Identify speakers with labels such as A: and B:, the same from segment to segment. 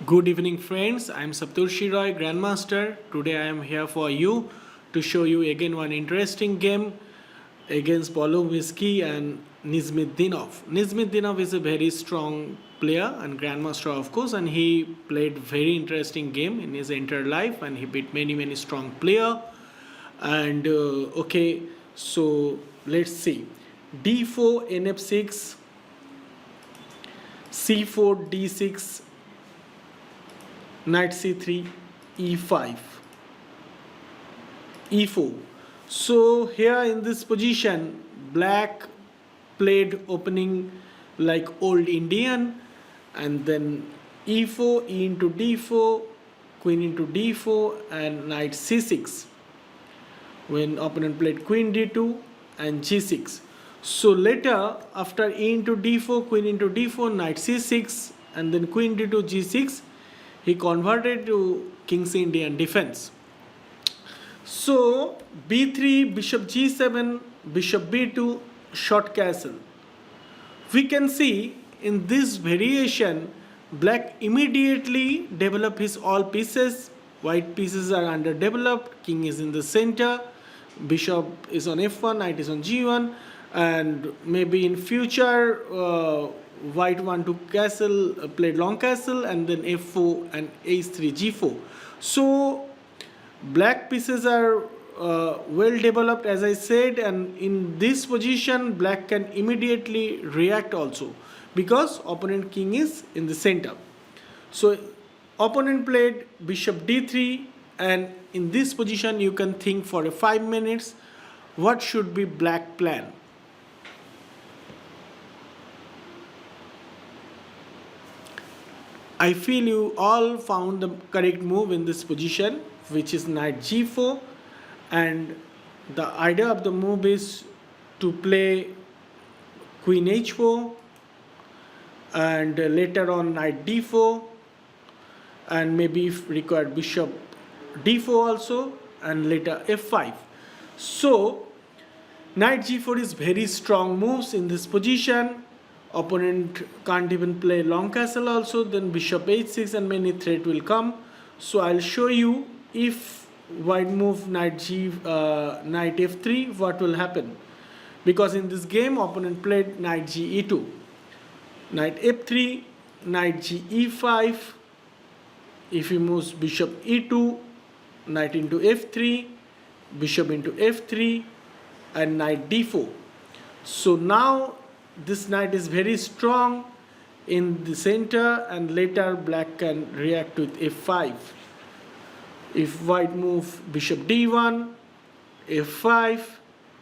A: Good evening, friends. I'm Saptarshi Roy, Grandmaster. Today I am here for you to show you again one interesting game against Polugaevsky and Nezhmedinov. Nezhmedinov is a very strong player and Grandmaster, of course, and he played very interesting game in his entire life, and he beat many strong player. And okay, so let's see. D4, NF6, C4, D6, knight c3, e5, e4. So here in this position, black played opening like old Indian, and then e4, e into d4, queen into d4, and knight c6. When opponent played queen d2 and g6. So later, after e into d4, queen into d4, knight c6, and then queen d2, g6, he converted to King's Indian defense. So b3, bishop g7, bishop b2, short castle. We can see in this variation, black immediately develop his all pieces. White pieces are underdeveloped. King is in the center. Bishop is on f1, knight is on g1, and maybe in future white want to castle, played long castle, and then f4 and h3, g4. So black pieces are well developed, as I said, and in this position black can immediately react also because opponent king is in the center. So opponent played bishop d3, and in this position you can think for a 5 minutes what should be black plan. I feel you all found the correct move in this position, which is knight g4, and the idea of the move is to play queen h4 and later on knight d4, and maybe if required bishop d4 also, and later f5. So knight g4 is very strong moves in this position. Opponent can't even play long castle also, then bishop h6 and many threat will come. So I'll show you if white move knight f3, what will happen, because in this game opponent played knight g e2, knight f3, knight g e5. If he moves bishop e2, knight into f3, bishop into f3, and knight d4. So now this knight is very strong in the center, and later black can react with f5. If white move bishop d1, f5,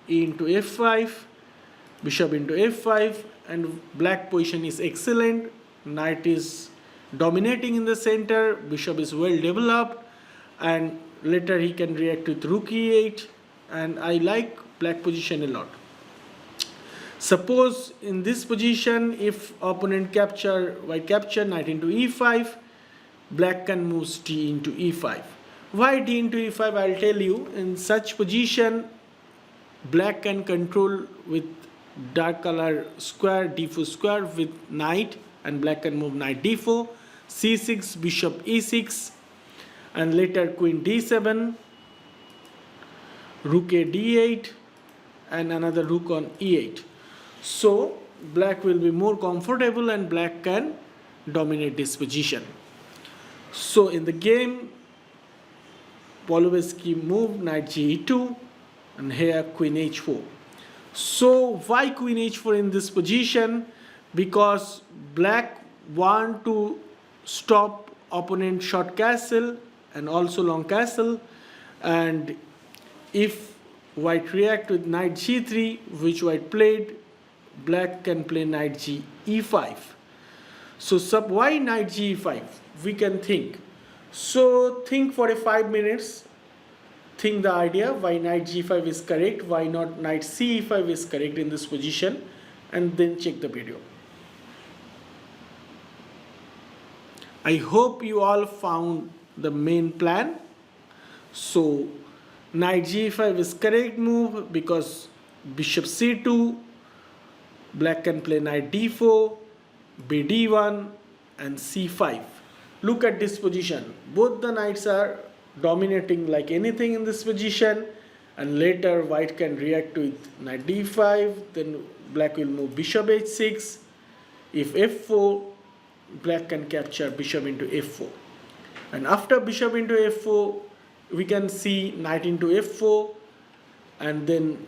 A: e into f5, bishop into f5, and black position is excellent. Knight is dominating in the center, bishop is well developed, and later he can react with rook e8, and I like black position a lot. Suppose in this position, if opponent white capture knight into e5, black can move d into e5. Why d into e5? I'll tell you. In such position, black can control with dark color square, d4 square with knight, and black can move knight d4, c6, bishop e6, and later queen d7, rook a d8, and another rook on e8. So black will be more comfortable and black can dominate this position. So in the game, Polugaevsky moved knight g2, and here queen h4. So why queen h4 in this position? Because black want to stop opponent short castle and also long castle, and if white react with knight g3, which white played, black can play knight g e5. So why knight g e5? We can think. So think for a 5 minutes. Think the idea why knight g5 is correct, why not knight c e5 is correct in this position, and then check the video. I hope you all found the main plan. So knight g5 is correct move because bishop c2, black can play knight d4, b d1, and c5. Look at this position. Both the knights are dominating like anything in this position, and later white can react with knight d5, then black will move bishop h6. If f4, black can capture bishop into f4. And after bishop into f4, we can see knight into f4, and then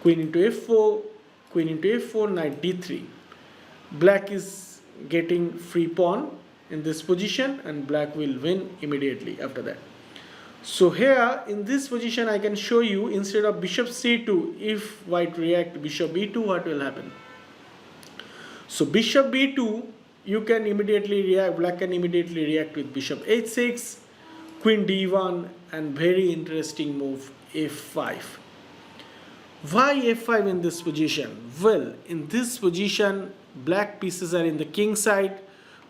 A: queen into f4, queen into f4, knight d3. Black is getting free pawn in this position, and black will win immediately after that. So here in this position I can show you, instead of bishop c2, if white react bishop b2, what will happen. So bishop b2, you can immediately react, black can immediately react with bishop h6, queen d1, and very interesting move f5. Why f5 in this position? Well, in this position black pieces are in the king side,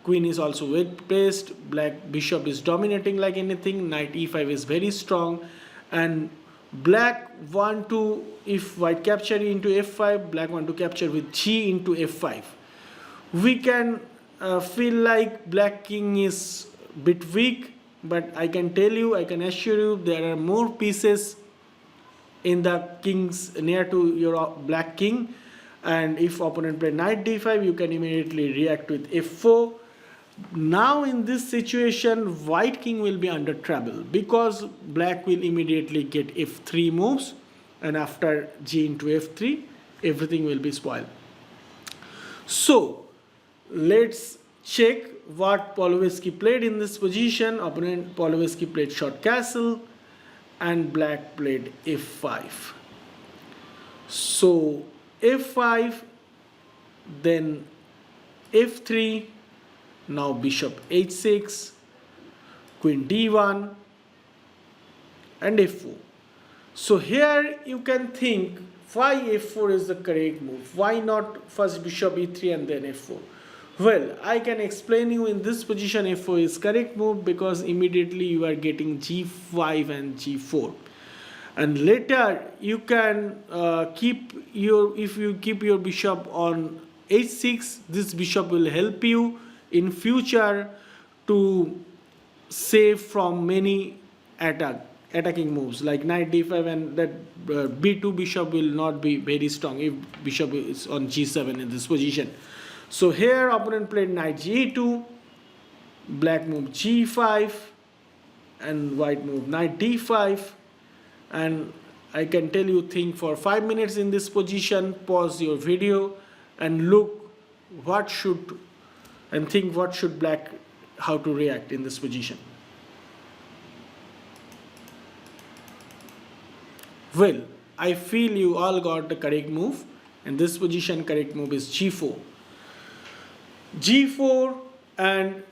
A: queen is also well placed, black bishop is dominating like anything, knight e5 is very strong, and black want to, if white capture into f5, black want to capture with g into f5. We can feel like black king is bit weak, but I can tell you, I can assure you, there are more pieces in the kings near to your black king, and if opponent play knight d5, you can immediately react with f4. Now in this situation white king will be under trouble, because black will immediately get f3 moves, and after g into f3 everything will be spoiled. So let's check what Polugaevsky played in this position. Opponent Polugaevsky played short castle, and black played f5. So f5, then f3, now bishop h6, queen d1, and f4. So here you can think why f4 is the correct move. Why not first bishop e3 and then f4? Well, I can explain you, in this position f4 is correct move because immediately you are getting g5 and g4. And later you can if you keep your bishop on h6, this bishop will help you in future to save from many attacking moves like knight d5, and that b2 bishop will not be very strong if bishop is on g7 in this position. So here opponent played knight g2, black moved g5, and white moved knight d5. And I can tell you, think for 5 minutes in this position, pause your video and look what should, and think what should black, how to react in this position. Well, I feel you all got the correct move. In this position correct move is g4. g4, and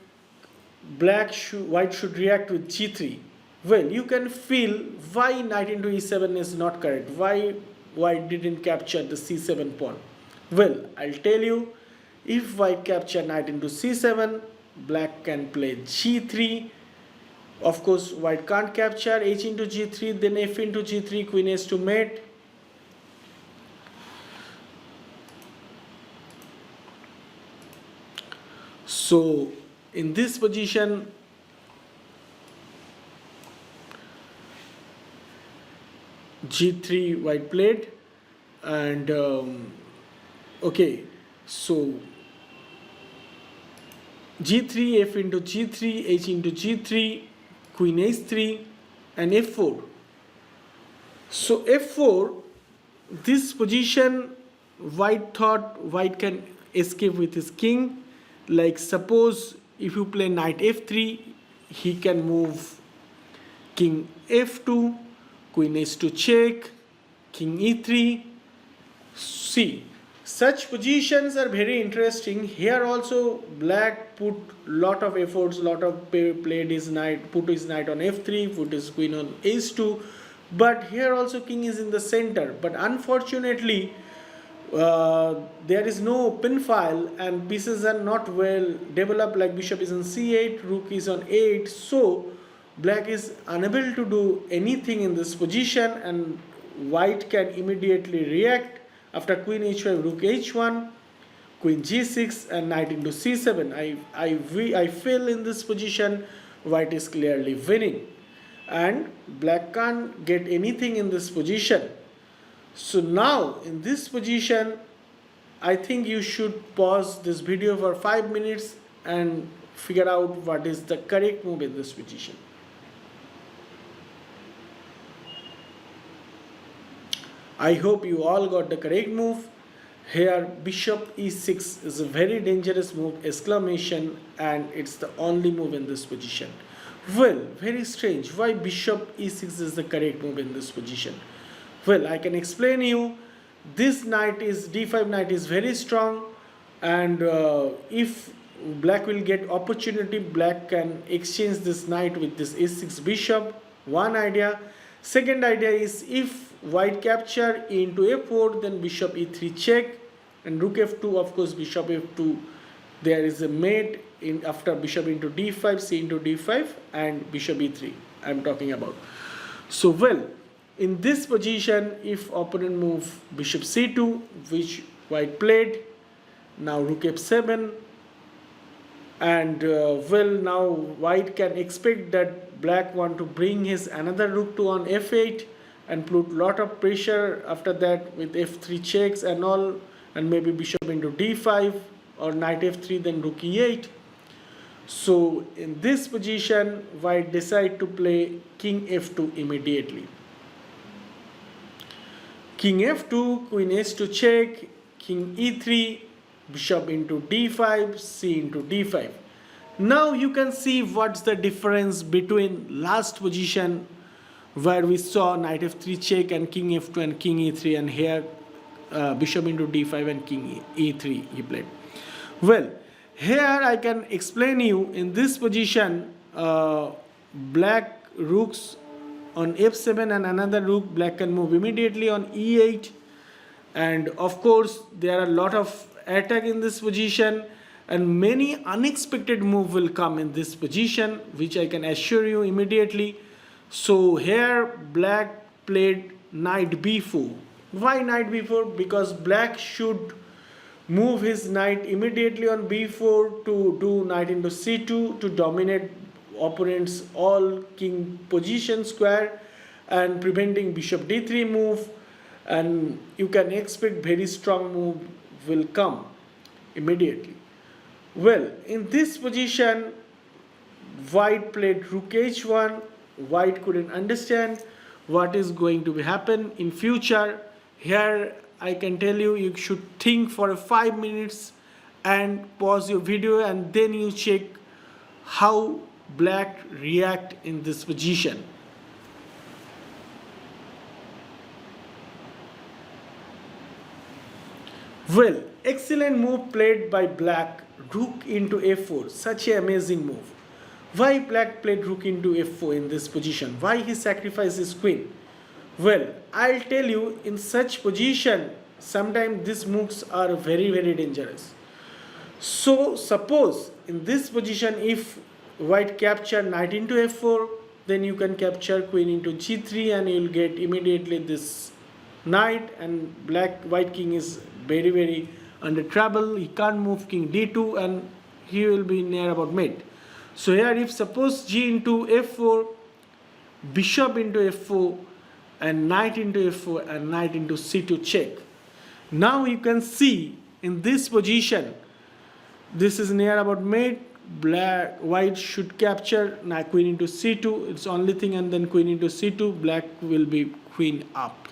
A: white should react with g3. Well, you can feel why knight into e7 is not correct, why white didn't capture the c7 pawn. Well, I'll tell you, if white capture knight into c7, black can play g3. Of course, white can't capture h into g3, then f into g3, queen has to mate. So in this position, g3 white played, and okay, so g3, f into g3, h into g3, queen h3, and f4. So f4, this position white thought white can escape with his king. Like suppose if you play knight f3, he can move king f2, queen h2 check, king e3. See, such positions are very interesting. Here also black put lot of efforts, played his knight, put his knight on f3, put his queen on h2, but here also king is in the center. But unfortunately there is no pin file and pieces are not well developed, like bishop is on c8, rook is on 8, so black is unable to do anything in this position, and white can immediately react after queen h5, rook h1, queen g6 and knight into c7. I feel in this position white is clearly winning, and black can't get anything in this position. So now in this position, I think you should pause this video for 5 minutes and figure out what is the correct move in this position. I hope you all got the correct move. Here bishop e6 is a very dangerous move, exclamation, and it's the only move in this position. Well, very strange. Why bishop e6 is the correct move in this position? Well, I can explain you. This knight is d5 knight is very strong, and if black will get opportunity, black can exchange this knight with this a6 bishop. One idea. Second idea is if white capture e into f4, then bishop e3 check, and rook f2, of course bishop f2, there is a mate in after bishop into d5, c into d5, and bishop e3 I am talking about. So well, in this position, if opponent move bishop c2, which white played, now rook f7, and well, now white can expect that black want to bring his another rook to on f8 and put lot of pressure after that with f3 checks and all, and maybe bishop into d5 or knight f3, then rook e8. So in this position, white decide to play king f2 immediately. King f2, queen h2 check, king e3, bishop into d5, c into d5. Now you can see what's the difference between last position where we saw knight f3 check and king f2 and king e3, and here bishop into d5 and king e3 he played. Well, here I can explain you in this position, black rooks on f7 and another rook, black can move immediately on e8, and of course there are a lot of attack in this position, and many unexpected move will come in this position, which I can assure you immediately. So here black played knight b4. Why knight b4? Because black should move his knight immediately on b4 to do knight into c2 to dominate opponent's all king position square and preventing bishop d3 move, and you can expect very strong move will come immediately. Well, in this position, white played rook h1. White couldn't understand what is going to happen in future. Here I can tell you, you should think for 5 minutes and pause your video, and then you check how black react in this position. Well, excellent move played by black, rook into f4, such an amazing move. Why black played rook into f4 in this position? Why he sacrificed his queen? Well, I'll tell you, in such position, sometimes these moves are very, very dangerous. So suppose in this position, if white capture knight into f4, then you can capture queen into g3 and you'll get immediately this knight, and white king is very, very under trouble. He can't move king d2 and he will be near about mate. So here if suppose g into f4, bishop into f4 and knight into f4 and knight into c2 check. Now you can see in this position, this is near about mate. White should capture knight queen into c2, it's only thing, and then queen into c2, black will be queen up.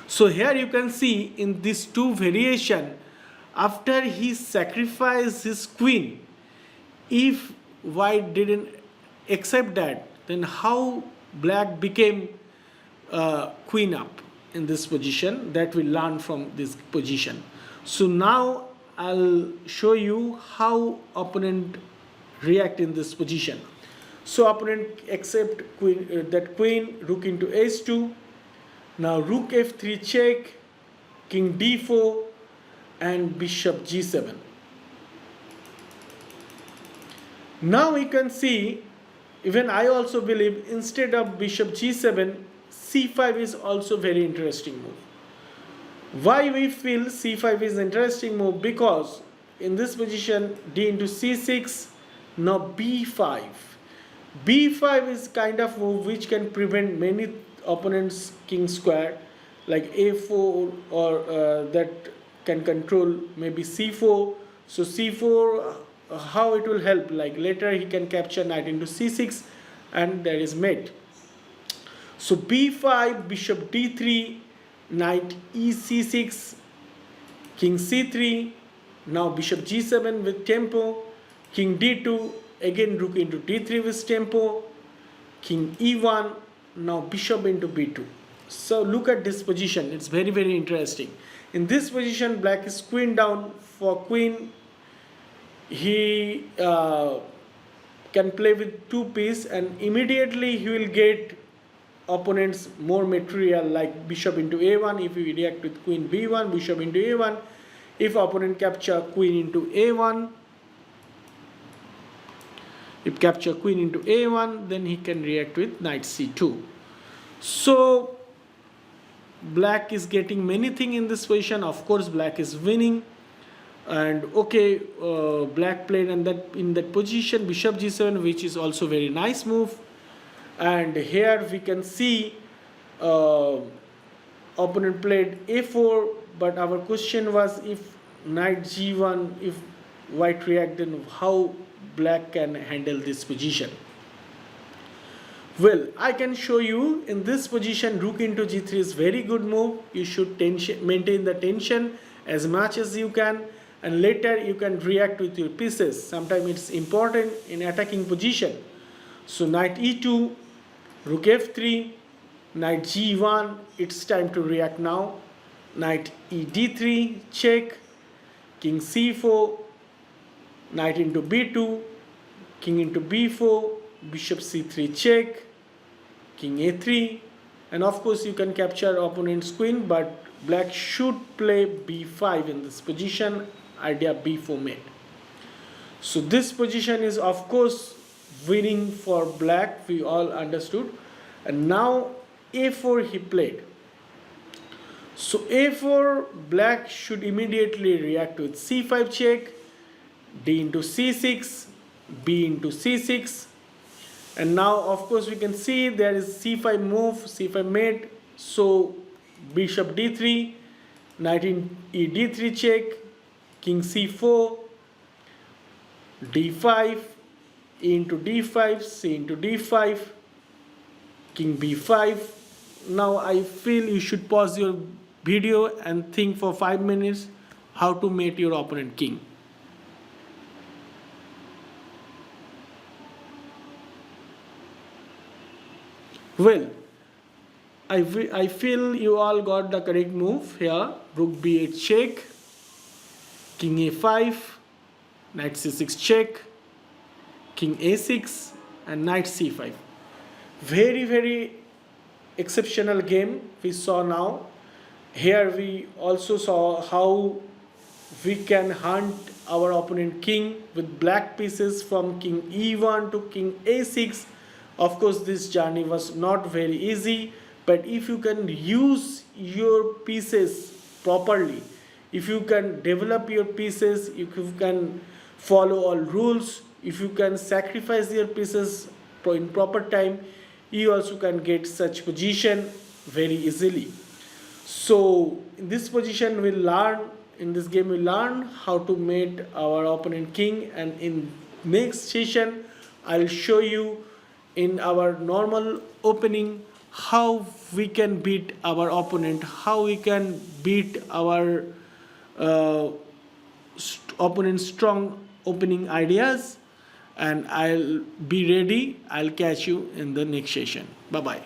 A: So here you can see in these two variation, after he sacrificed his queen, if white didn't accept that, then how black became queen up in this position, that we learn from this position. So now I'll show you how opponent react in this position. So opponent accept queen, rook into h2. Now rook f3 check, king d4 and bishop g7. Now you can see, even I also believe instead of bishop g7, c5 is also very interesting move. Why we feel c5 is interesting move? Because in this position d into c6, now b5. b5 is kind of move which can prevent many opponents king square, like a4, or that can control maybe c4. So c4, how it will help, like later he can capture knight into c6 and there is mate. So b5, bishop d3, knight ec6, king c3, now bishop g7 with tempo, king d2, again rook into d3 with tempo, king e1, now bishop into b2. So look at this position, it's very very interesting. In this position black is queen down. For queen he can play with two pieces and immediately he will get opponents more material, like bishop into a1 if we react with queen b1, bishop into a1. If opponent capture queen into a1, if capture queen into a1, then he can react with knight c2. So black is getting many things in this position. Of course black is winning. And okay, black played and that in that position bishop g7, which is also very nice move. And here we can see opponent played a4, but our question was if knight g1, if white react, then how black can handle this position. Well, I can show you in this position rook into g3 is very good move. You should maintain the tension as much as you can, and later you can react with your pieces. Sometimes it's important in attacking position. So knight e2, rook f3, knight g1, it's time to react now. Knight e d3, check, king c4, knight into b2, king into b4, bishop c3 check, king a3, and of course you can capture opponent's queen, but black should play b5 in this position, idea b4 mate. So this position is of course winning for black, we all understood. And now a4 he played. So a4, black should immediately react with c5 check, d into c6, b into c6, and now of course we can see there is c5 move, c5 mate. So bishop d3, knight in e d3 check, king c4, d5, e into d5, c into d5, king b5. Now I feel you should pause your video and think for 5 minutes how to mate your opponent king. Well, I feel you all got the correct move here. Rook b8 check, king a5, knight c6 check, king a6, and knight c5. Very very exceptional game we saw now. Here we also saw how we can hunt our opponent king with black pieces from king e1 to king a6. Of course this journey was not very easy, but if you can use your pieces properly, if you can develop your pieces, if you can follow all rules, if you can sacrifice your pieces in proper time, you also can get such position very easily. So in this position we learn, in this game we learn how to mate our opponent king, and in next session I'll show you in our normal opening how we can beat our opponent, how we can beat our opponent's strong opening ideas. And I'll be ready. I'll catch you in the next session. Bye bye.